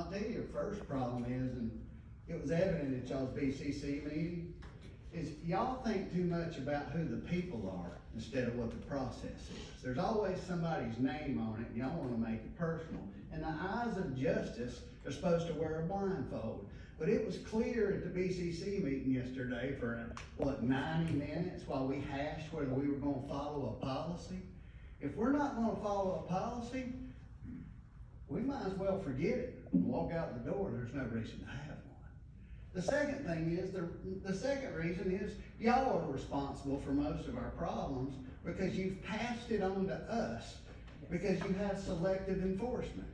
I'll tell you your first problem is, and it was evident at y'all's BCC meeting, is y'all think too much about who the people are instead of what the process is. There's always somebody's name on it, and y'all want to make it personal. And the eyes of justice are supposed to wear a blindfold. But it was clear at the BCC meeting yesterday for, 90 minutes while we hashed whether we were going to follow a policy. If we're not going to follow a policy, we might as well forget it and walk out the door. There's no reason to have one. The second thing is, the second reason is y'all are responsible for most of our problems because you've passed it on to us because you have selective enforcement.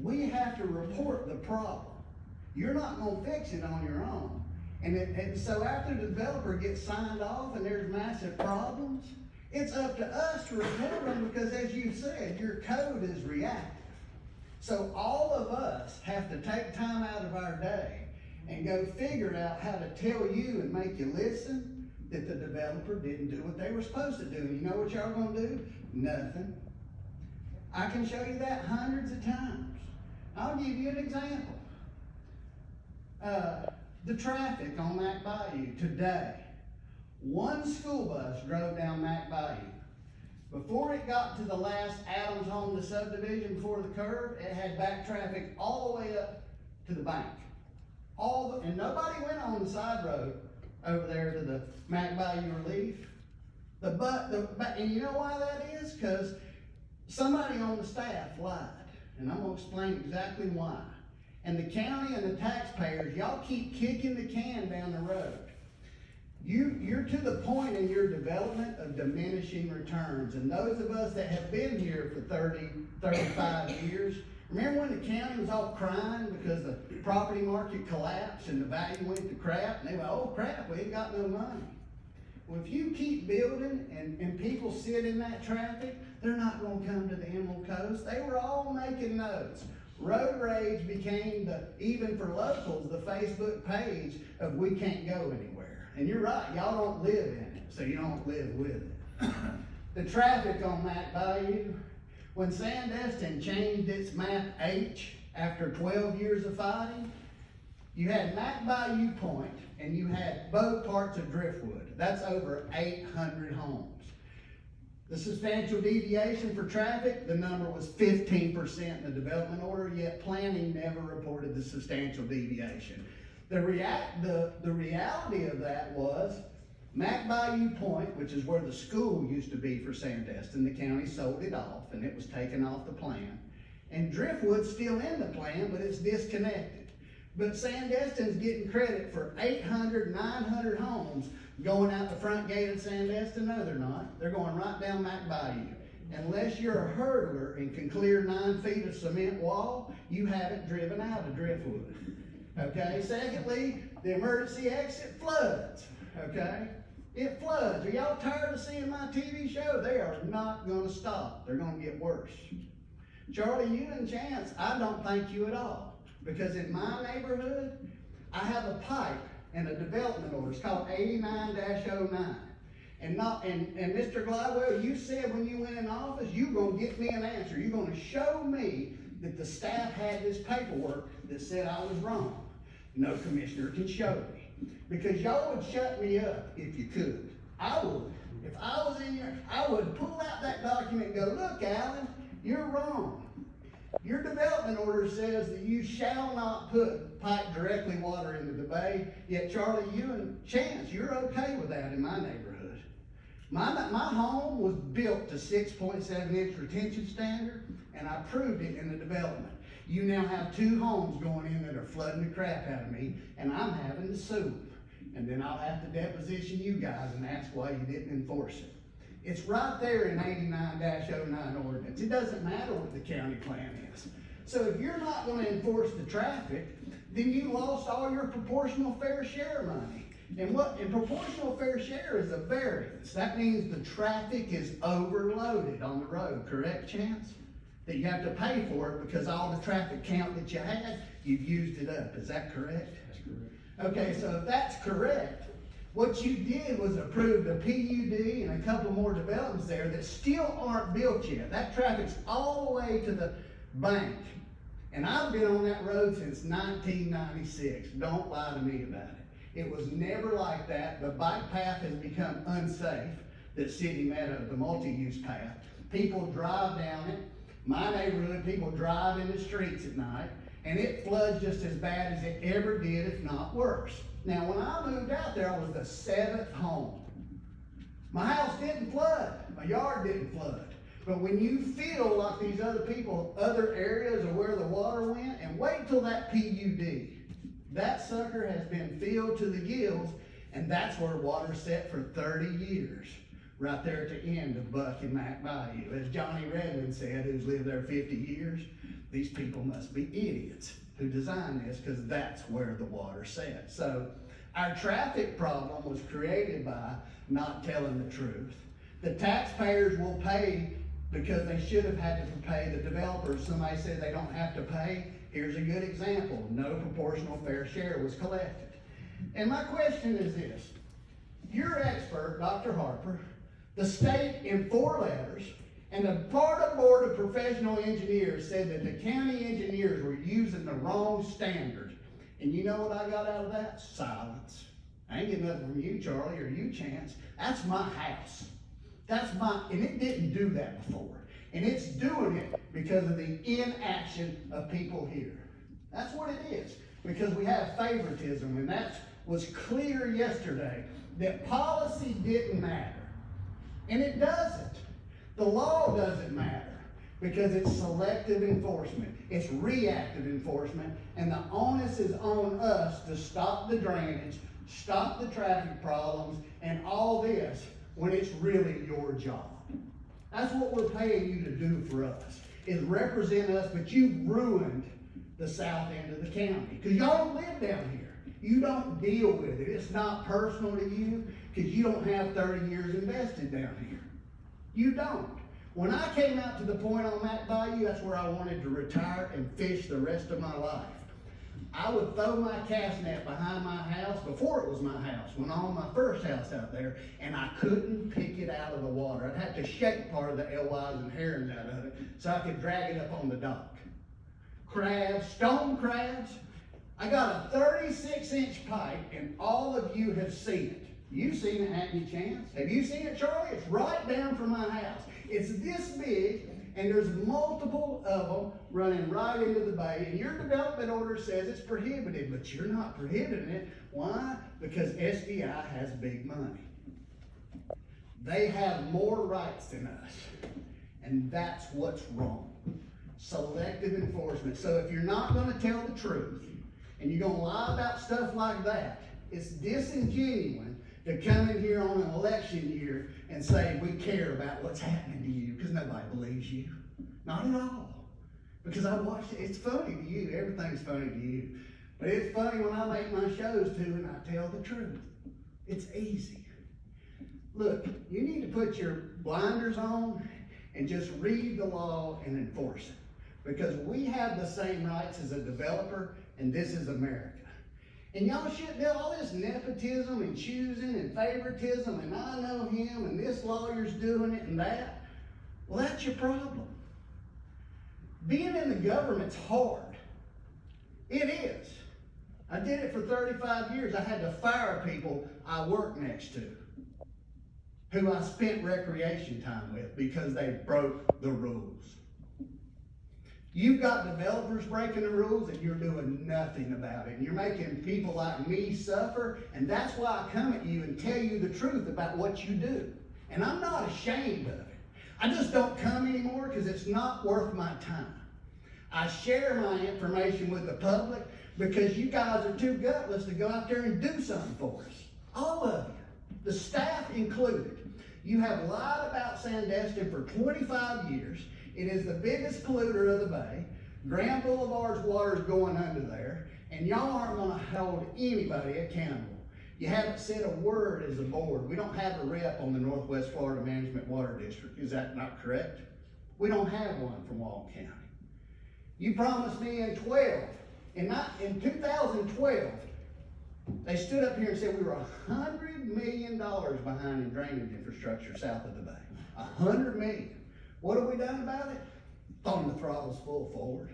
We have to report the problem. You're not going to fix it on your own. And so after the developer gets signed off and there's massive problems, it's up to us to report them because, as you said, your code is reactive. So all of us have to take time out of our day and go figure out how to tell you and make you listen that the developer didn't do what they were supposed to do. And you know what y'all gonna do? Nothing. I can show you that hundreds of times. I'll give you an example. The traffic on Mac Bayou today. One school bus drove down Mac Bayou. Before it got to the last Adams home, the subdivision before the curve, it had back traffic all the way up to the bank. And nobody went on the side road over there to the Mac Bayou relief. And you know why that is? Because somebody on the staff lied. And I'm going to explain exactly why. And the county and the taxpayers, y'all keep kicking the can down the road. You're to the point in your development of diminishing returns. And those of us that have been here for 30, 35 years, remember when the county was all crying because the property market collapsed and the value went to crap? And they went, oh crap, we ain't got no money. Well, if you keep building and people sit in that traffic, they're not going to come to the Emerald Coast. They were all making notes. Road rage became, even for locals, the Facebook page of we can't go anywhere. And you're right, y'all don't live in it, so you don't live with it. The traffic on Mac Bayou, when Sandestin changed its map H after 12 years of fighting, you had Mac Bayou Point and you had both parts of Driftwood. That's over 800 homes. The substantial deviation for traffic, the number was 15% in the development order, yet planning never reported the substantial deviation. The reality of that was Mac Bayou Point, which is where the school used to be for Sandestin, the county sold it off and it was taken off the plan. And Driftwood's still in the plan, but it's disconnected. But Sandestin's getting credit for 800, 900 homes going out the front gate of Sandestin. No, they're not. They're going right down Mac Bayou. Unless you're a hurdler and can clear 9 feet of cement wall, you haven't driven out of Driftwood. Okay? Secondly, the emergency exit floods. Okay? It floods. Are y'all tired of seeing my TV show? They are not going to stop. They're going to get worse. Charlie, you and Chance, I don't thank you at all. Because in my neighborhood, I have a pipe and a development order. It's called 89-09. And Mr. Glidewell, you said when you went in office, you're going to get me an answer. You're going to show me that the staff had this paperwork that said I was wrong. No commissioner can show me. Because y'all would shut me up if you could. I would. If I was in here, I would pull out that document and go, look, Alan, you're wrong. Your development order says that you shall not pipe directly water into the bay, yet Charlie, you and Chance, you're okay with that in my neighborhood. My home was built to 6.7-inch retention standard, and I proved it in the development. You now have 2 homes going in that are flooding the crap out of me, and I'm having to sue them. And then I'll have to deposition you guys and ask why you didn't enforce it. It's right there in 89-09 ordinance. It doesn't matter what the county plan is. So if you're not going to enforce the traffic, then you lost all your proportional fair share money. And proportional fair share is a variance. That means the traffic is overloaded on the road, correct, Chance? That you have to pay for it because all the traffic count that you had, you've used it up. Is that correct? That's correct. Okay, so if that's correct, what you did was approve a PUD and a couple more developments there that still aren't built yet. That traffic's all the way to the bank. And I've been on that road since 1996. Don't lie to me about it. It was never like that. The bike path has become unsafe. The city Meadow, the multi-use path. People drive down it. My neighborhood, people drive in the streets at night, and it floods just as bad as it ever did, if not worse. Now, when I moved out there, I was the 7th home. My house didn't flood. My yard didn't flood. But when you feel like these other people, other areas are where the water went, and wait till that PUD. That sucker has been filled to the gills, and that's where water sat for 30 years. Right there at the end of Buck and Mac Bayou. As Johnny Redmond said, who's lived there 50 years, these people must be idiots who designed this, because that's where the water sat. So our traffic problem was created by not telling the truth. The taxpayers will pay because they should have had to pay the developers. Somebody said they don't have to pay. Here's a good example. No proportional fair share was collected. And my question is this. Your expert, Dr. Harper, the state in 4 letters, and the Florida Board of Professional Engineers said that the county engineers were using the wrong standard. And you know what I got out of that? Silence. I ain't getting nothing from you, Charlie, or you, Chance. That's my house. And it didn't do that before. And it's doing it because of the inaction of people here. That's what it is. Because we have favoritism, and that was clear yesterday, that policy didn't matter. And it doesn't. The law doesn't matter because it's selective enforcement. It's reactive enforcement, and the onus is on us to stop the drainage, stop the traffic problems, and all this when it's really your job. That's what we're paying you to do for us, is represent us, but you've ruined the south end of the county because y'all don't live down here. You don't deal with it. It's not personal to you because you don't have 30 years invested down here. You don't. When I came out to the point on Mac Bayou, that's where I wanted to retire and fish the rest of my life. I would throw my cast net behind my house before it was my house, when I owned my first house out there, and I couldn't pick it out of the water. I'd have to shake part of the alewives and herons out of it so I could drag it up on the dock. Crabs, stone crabs. I got a 36-inch pipe, and all of you have seen it. You've seen it, haven't you, Chance? Have you seen it, Charlie? It's right down from my house. It's this big, and there's multiple of them running right into the bay, and your development order says it's prohibited, but you're not prohibiting it. Why? Because SDI has big money. They have more rights than us, and that's what's wrong. Selective enforcement. So if you're not going to tell the truth, and you're going to lie about stuff like that, it's disingenuous to come in here on an election year and say we care about what's happening to you, because nobody believes you. Not at all. Because I watch it. It's funny to you. Everything's funny to you. But it's funny when I make my shows too and I tell the truth. It's easy. Look, you need to put your blinders on and just read the law and enforce it. Because we have the same rights as a developer, and this is America. And y'all shouldn't do all this nepotism and choosing and favoritism and I know him and this lawyer's doing it and that. Well, that's your problem. Being in the government's hard. It is. I did it for 35 years. I had to fire people I worked next to, who I spent recreation time with because they broke the rules. You've got developers breaking the rules and you're doing nothing about it. And you're making people like me suffer, and that's why I come at you and tell you the truth about what you do. And I'm not ashamed of it. I just don't come anymore because it's not worth my time. I share my information with the public because you guys are too gutless to go out there and do something for us. All of you, the staff included. You have lied about Sandestin for 25 years. It is the biggest polluter of the bay. Grand Boulevard's water is going under there, and y'all aren't going to hold anybody accountable. You haven't said a word as a board. We don't have a rep on the Northwest Florida Management Water District. Is that not correct? We don't have one from Walton County. You promised me in 2012, they stood up here and said we were $100 million behind in drainage infrastructure south of the bay. $100 million. What have we done about it? Throwing the throttles full forward.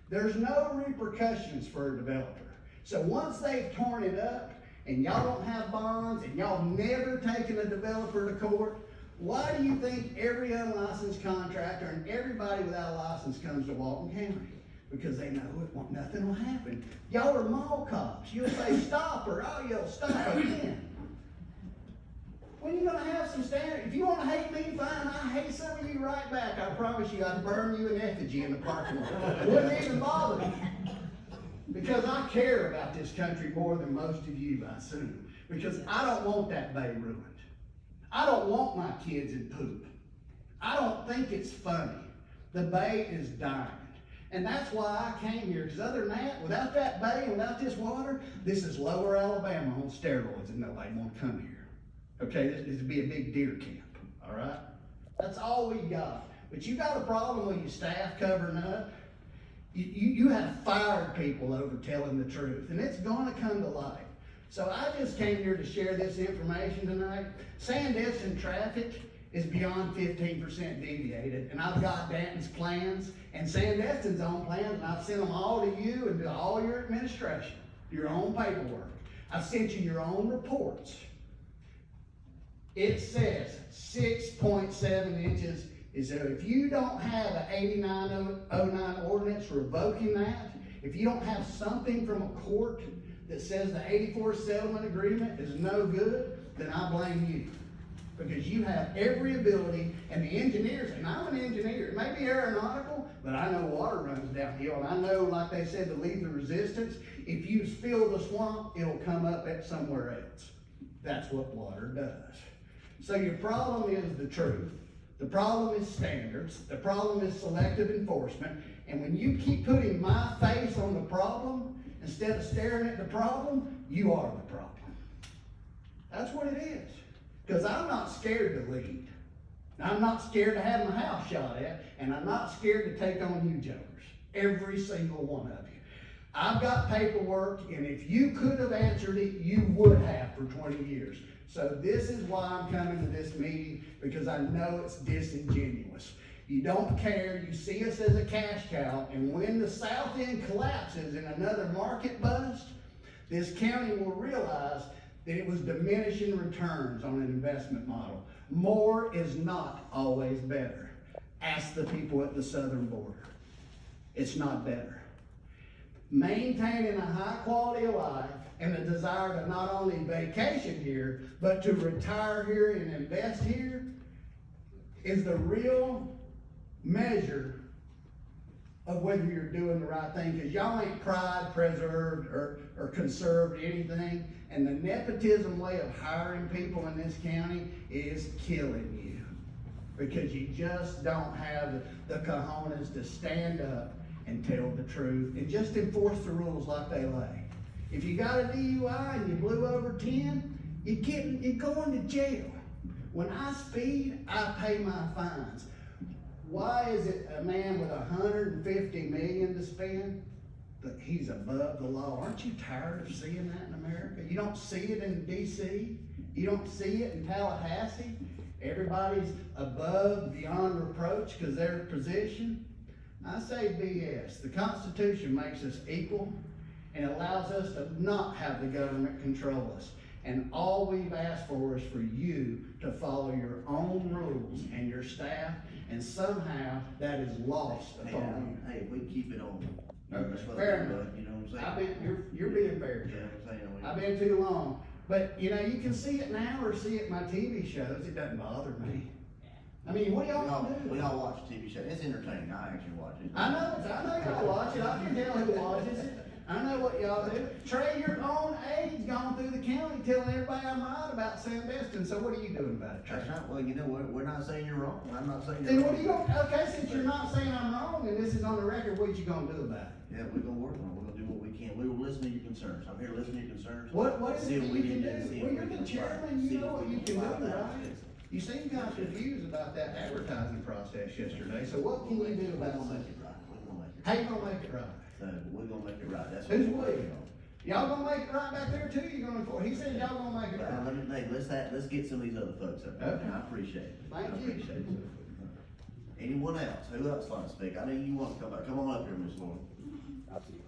There's no repercussions for a developer. So once they've torn it up, and y'all don't have bonds, and y'all never taken a developer to court, why do you think every unlicensed contractor and everybody without a license comes to Walton County? Because they know nothing will happen. Y'all are mall cops. You'll say stop, or oh, you'll stop again. When are you gonna have some standard? If you wanna hate me, fine, I hate some of you right back. I promise you I'd burn you in effigy in the parking lot. It wouldn't even bother me. Because I care about this country more than most of you, I assume. Because I don't want that bay ruined. I don't want my kids in poop. I don't think it's funny. The bay is dying. And that's why I came here, because other than that, without that bay, without this water, this is lower Alabama on steroids, and nobody won't come here. Okay, this would be a big deer camp, all right? That's all we got. But you got a problem with your staff covering up. You have fired people over telling the truth, and it's gonna come to light. So I just came here to share this information tonight. Sandestin traffic is beyond 15% deviated, and I've got Danton's plans and Sandestin's own plans, and I've sent them all to you and to all your administration, your own paperwork. I've sent you your own reports. It says 6.7 inches. Is that if you don't have an 8909 ordinance revoking that, if you don't have something from a court that says the 84 settlement agreement is no good, then I blame you. Because you have every ability, and the engineers, and I'm an engineer, it may be aeronautical, but I know water runs downhill, and I know, like they said, the lethal resistance, if you fill the swamp, it'll come up at somewhere else. That's what water does. So your problem is the truth. The problem is standards. The problem is selective enforcement. And when you keep putting my face on the problem instead of staring at the problem, you are the problem. That's what it is. Because I'm not scared to lead. I'm not scared to have my house shot at, and I'm not scared to take on you jokers. Every single one of you. I've got paperwork, and if you could have answered it, you would have for 20 years. So this is why I'm coming to this meeting, because I know it's disingenuous. You don't care, you see us as a cash cow, and when the South End collapses in another market bust, this county will realize that it was diminishing returns on an investment model. More is not always better. Ask the people at the southern border. It's not better. Maintaining a high quality of life and a desire to not only vacation here, but to retire here and invest here is the real measure of whether you're doing the right thing, because y'all ain't pride preserved or conserved anything, and the nepotism way of hiring people in this county is killing you, because you just don't have the cojones to stand up and tell the truth and just enforce the rules like they lay. If you got a DUI and you blew over 10, you're going to jail. When I speed, I pay my fines. Why is it a man with $150 million to spend, that he's above the law? Aren't you tired of seeing that in America? You don't see it in DC. You don't see it in Tallahassee. Everybody's above, beyond reproach because they're in position. I say BS. The Constitution makes us equal and allows us to not have the government control us. And all we've asked for is for you to follow your own rules and your staff, and somehow that is lost upon you. Hey, if we keep it on. Okay, fair enough. You know what I'm saying? You're being fair. Yeah, I'm saying. I've been too long. But, you know, you can see it now or see it in my TV shows. It doesn't bother me. I mean, what do y'all do? We all watch TV shows. It's entertaining. I actually watch it. I know y'all watch it. I can tell who watches it. I know what y'all do. Trey, your own aide's gone through the county telling everybody I'm right about Sandestin. So what are you doing about it, Trey? That's not, well, you know what? We're not saying you're wrong. I'm not saying Then you're what wrong. are you going to, okay, since you're not saying I'm wrong and this is on the record, what you going to do about it? Yeah, we're gonna work on it. We're gonna do what we can. We will listen to your concerns. I'm here to listen to your concerns. What is See it what you we can can do. See do? if Well, we you're can the chairman, see you know if what we you can can do, apply that. right? You seem kind of confused about that advertising process yesterday, so what can you do We're about gonna it? make it right. We're gonna make it How right. you gonna make it right? So we're gonna make it right. That's Who's what we're we? working on. Y'all gonna make it right back there too? You gonna enforce? He said y'all gonna make it But, right. let's get some of these other folks up there. Okay. I appreciate it. Thank I you. appreciate it. Anyone else? Who else wants to speak? I know you want to come back. Come on up here, Ms. Lauren. I'll see you.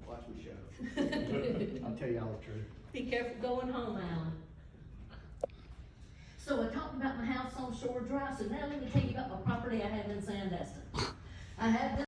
Watch me show. I'll tell y'all the truth. Be careful going home, Alan. So I talked about my house on Shore Drive, so now let me tell you about my property I have in Sandestin. I have this